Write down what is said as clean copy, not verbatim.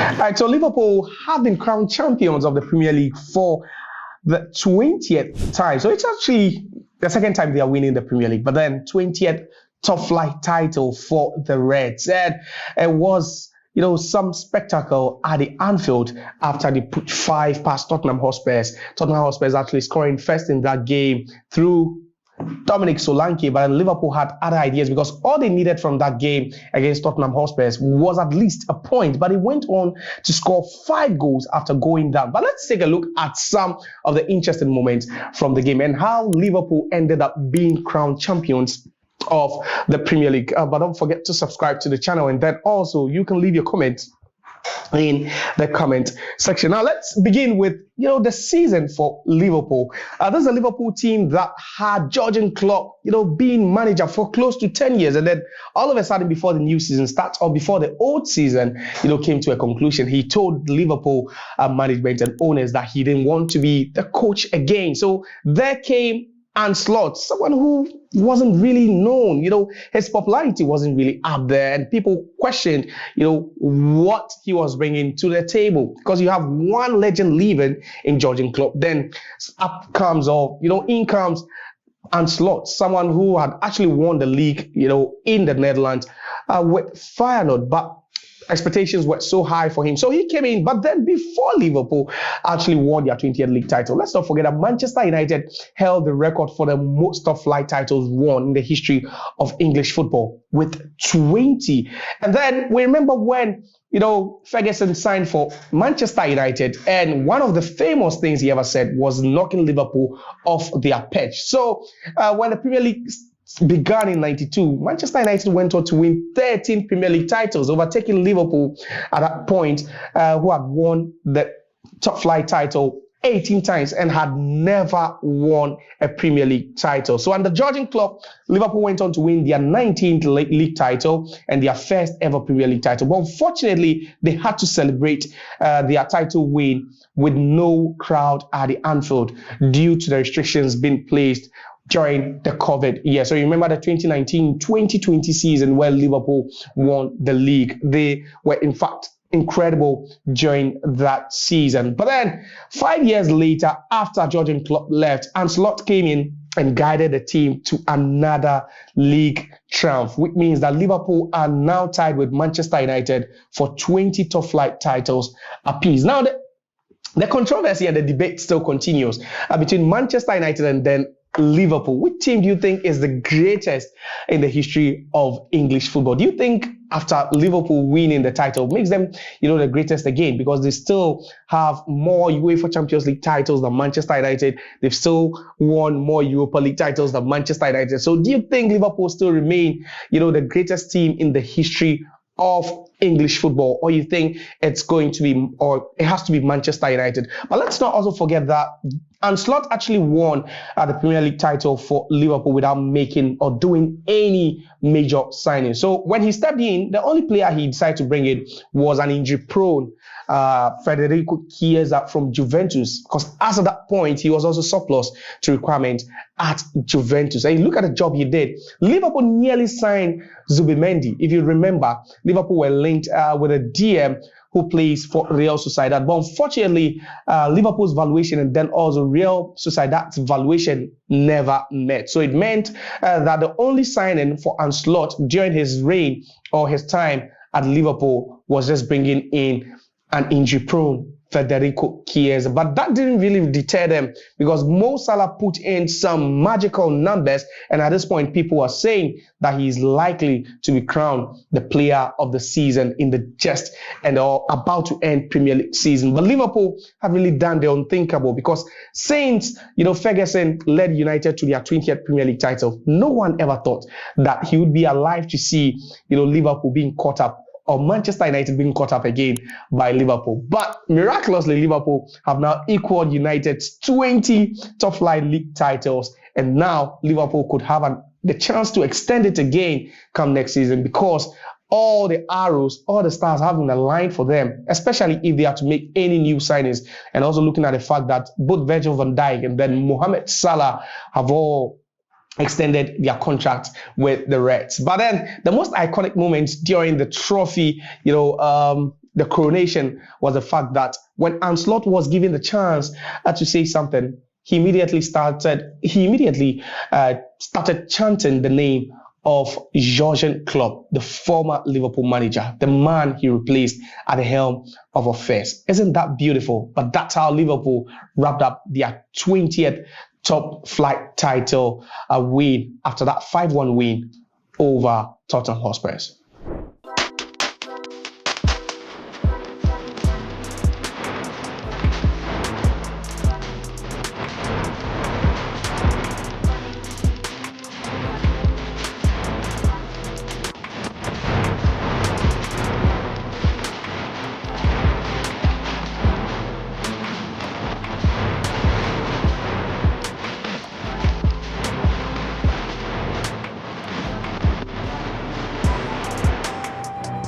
All right, so Liverpool have been crowned champions of the Premier League for the 20th time. So it's actually the second time they are winning the Premier League, but then 20th top flight title for the Reds. And it was, some spectacle at the Anfield after they put 5 past Tottenham Hotspurs. Tottenham Hotspurs actually scoring first in that game through Dominic Solanke, but Liverpool had other ideas because all they needed from that game against Tottenham Hotspurs was at least a point, but he went on to score 5 goals after going down. But let's take a look at some of the interesting moments from the game and how Liverpool ended up being crowned champions of the Premier League. But don't forget to subscribe to the channel, and then also you can leave your comments in the comment section. Now let's begin with the season for Liverpool. This is a Liverpool team that had Jurgen Klopp being manager for close to 10 years, and then all of a sudden before the new season starts, or before the old season came to a conclusion, he told Liverpool management and owners that he didn't want to be the coach again. So there came Arne Slot, someone who wasn't really known, his popularity wasn't really up there, and people questioned, what he was bringing to the table, because you have one legend leaving in Jurgen Klopp, then in comes Arne Slot, someone who had actually won the league, in the Netherlands with Feyenoord, but expectations were so high for him. So he came in, but then before Liverpool actually won their 20th league title, let's not forget that Manchester United held the record for the most top flight titles won in the history of English football with 20. And then we remember when Ferguson signed for Manchester United, and one of the famous things he ever said was knocking Liverpool off their perch. So when the Premier League began in 92, Manchester United went on to win 13 Premier League titles, overtaking Liverpool at that point, who had won the top flight title 18 times and had never won a Premier League title. So under Jurgen Klopp, Liverpool went on to win their 19th league title and their first ever Premier League title. But unfortunately, they had to celebrate their title win with no crowd at the Anfield due to the restrictions being placed during the COVID year. So you remember the 2019-2020 season where Liverpool won the league. They were in fact incredible during that season. But then 5 years later, after Jurgen Klopp left, Arne Slot came in and guided the team to another league triumph, which means that Liverpool are now tied with Manchester United for 20 top flight titles apiece. Now the controversy and the debate still continues between Manchester United and then Liverpool. Which team do you think is the greatest in the history of English football? Do you think after Liverpool winning the title makes them, the greatest again? Because they still have more UEFA Champions League titles than Manchester United. They've still won more Europa League titles than Manchester United. So do you think Liverpool still remain, the greatest team in the history of English football, or you think it's going to be, or it has to be Manchester United? But let's not also forget that Arne Slot actually won the Premier League title for Liverpool without making or doing any major signing. So when he stepped in, the only player he decided to bring in was an injury-prone Federico Chiesa from Juventus, because as of that point, he was also surplus to requirement at Juventus. And you look at the job he did. Liverpool nearly signed Zubimendi. If you remember, Liverpool were linked with a DM who plays for Real Sociedad. But unfortunately, Liverpool's valuation and then also Real Sociedad's valuation never met. So it meant that the only signing for Arne Slot during his reign or his time at Liverpool was just bringing in an injury-prone Federico Chiesa. But that didn't really deter them, because Mo Salah put in some magical numbers, and at this point people are saying that he's likely to be crowned the player of the season in the just and about to end Premier League season. But Liverpool have really done the unthinkable, because since Ferguson led United to their 20th Premier League title, no one ever thought that he would be alive to see Liverpool being caught up, or Manchester United being caught up again by Liverpool. But miraculously, Liverpool have now equaled United's 20 top flight league titles, and now Liverpool could have the chance to extend it again come next season, because all the arrows, all the stars have been aligned for them, especially if they are to make any new signings. And also looking at the fact that both Virgil van Dijk and then Mohamed Salah have all extended their contract with the Reds. But then the most iconic moments during the trophy, the coronation was the fact that when Arne Slot was given the chance to say something, he immediately started chanting the name of Jurgen Klopp, the former Liverpool manager, the man he replaced at the helm of affairs. Isn't that beautiful? But that's how Liverpool wrapped up their 20th top flight title win after that 5-1 win over Tottenham Hotspurs.